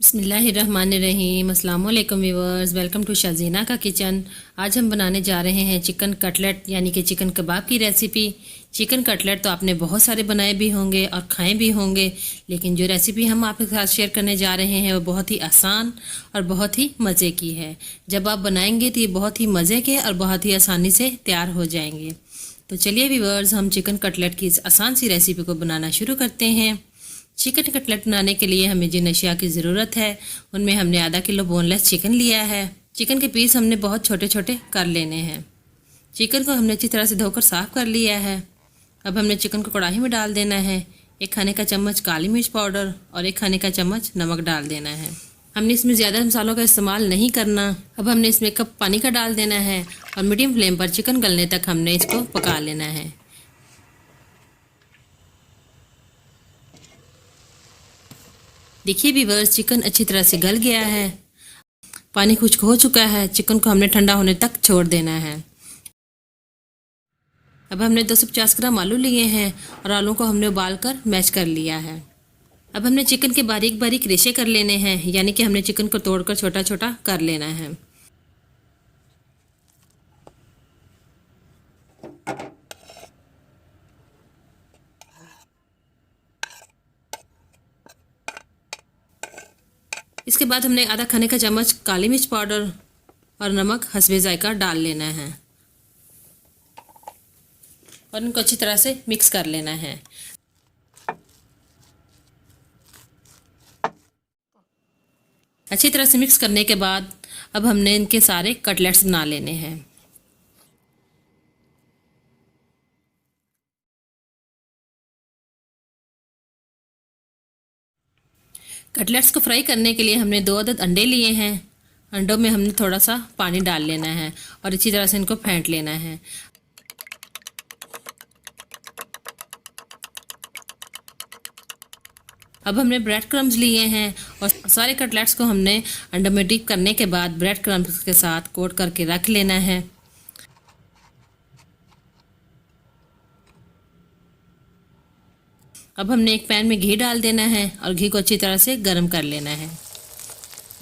बिस्मिल्लाहिर्रहमानिर्रहीम। अस्सलाम वालेकुम व्यूअर्स, वेलकम टू शाज़ीना का किचन। आज हम बनाने जा रहे हैं चिकन कटलेट यानी कि चिकन कबाब की रेसिपी। चिकन कटलेट तो आपने बहुत सारे बनाए भी होंगे और खाए भी होंगे, लेकिन जो रेसिपी हम आपके साथ शेयर करने जा रहे हैं वो बहुत ही आसान और बहुत ही मज़े की है। जब आप बनाएंगे तो ये बहुत ही मज़े के और बहुत ही आसानी से तैयार हो जाएंगे। तो चलिए व्यूअर्स, हम चिकन कटलेट की इस आसान सी रेसिपी को बनाना शुरू करते हैं। चिकन कटलेट बनाने के लिए हमें जिन अशिया की ज़रूरत है उनमें हमने आधा किलो बोनलेस चिकन लिया है। चिकन के पीस हमने बहुत छोटे छोटे कर लेने हैं। चिकन को हमने अच्छी तरह से धोकर साफ़ कर लिया है। अब हमने चिकन को कढ़ाई में डाल देना है। 1 खाने का चम्मच काली मिर्च पाउडर और 1 खाने का चम्मच नमक डाल देना है। हमने इसमें ज़्यादा मसालों का इस्तेमाल नहीं करना। अब हमने इसमें 1 कप पानी का डाल देना है और मीडियम फ्लेम पर चिकन गलने तक हमने इसको पका लेना है। देखिए व्यूअर्स, चिकन अच्छी तरह से गल गया है, पानी खुश्क हो चुका है। चिकन को हमने ठंडा होने तक छोड़ देना है। अब हमने 250 ग्राम आलू लिए हैं और आलू को हमने उबाल कर मैश कर लिया है। अब हमने चिकन के बारीक बारीक रेशे कर लेने हैं, यानी कि हमने चिकन को तोड़कर छोटा छोटा कर लेना है। इसके बाद हमने आधा खाने का चम्मच काली मिर्च पाउडर और नमक हस्बे जायका डाल लेना है और इनको अच्छी तरह से मिक्स कर लेना है। अच्छी तरह से मिक्स करने के बाद अब हमने इनके सारे कटलेट्स बना लेने हैं। कटलेट्स को फ्राई करने के लिए हमने 2 अदद अंडे लिए हैं। अंडों में हमने थोड़ा सा पानी डाल लेना है और अच्छी तरह से इनको फेंट लेना है। अब हमने ब्रेड क्रम्स लिए हैं और सारे कटलेट्स को हमने अंडों में डिप करने के बाद ब्रेड क्रम्स के साथ कोट करके रख लेना है। अब हमने एक पैन में घी डाल देना है और घी को अच्छी तरह से गर्म कर लेना है।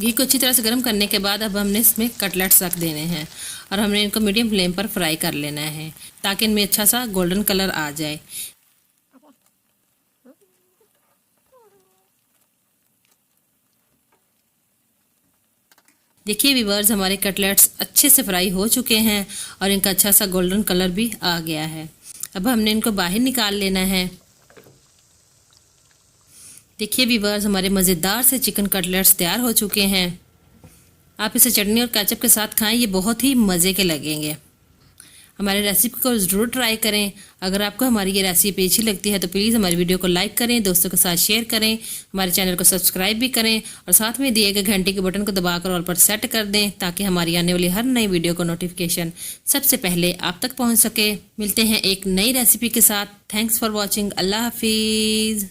घी को अच्छी तरह से गर्म करने के बाद अब हमने इसमें कटलेट्स रख देने हैं और हमने इनको मीडियम फ्लेम पर फ्राई कर लेना है ताकि इनमें अच्छा सा गोल्डन कलर आ जाए। देखिए व्यूअर्स, हमारे कटलेट्स अच्छे से फ्राई हो चुके हैं और इनका अच्छा सा गोल्डन कलर भी आ गया है। अब हमने इनको बाहर निकाल लेना है। देखिए व्यूअर्स, हमारे मज़ेदार से चिकन कटलेट्स तैयार हो चुके हैं। आप इसे चटनी और केचप के साथ खाएं, ये बहुत ही मज़े के लगेंगे। हमारे रेसिपी को ज़रूर ट्राई करें। अगर आपको हमारी ये रेसिपी अच्छी लगती है तो प्लीज़ हमारी वीडियो को लाइक करें, दोस्तों के साथ शेयर करें, हमारे चैनल को सब्सक्राइब भी करें और साथ में दिए गए घंटे के बटन को दबाकर ऑल पर सेट कर दें ताकि हमारी आने वाली हर नई वीडियो को नोटिफिकेशन सबसे पहले आप तक पहुँच सके। मिलते हैं एक नई रेसिपी के साथ। Thanks for watching. अल्लाह हाफिज़।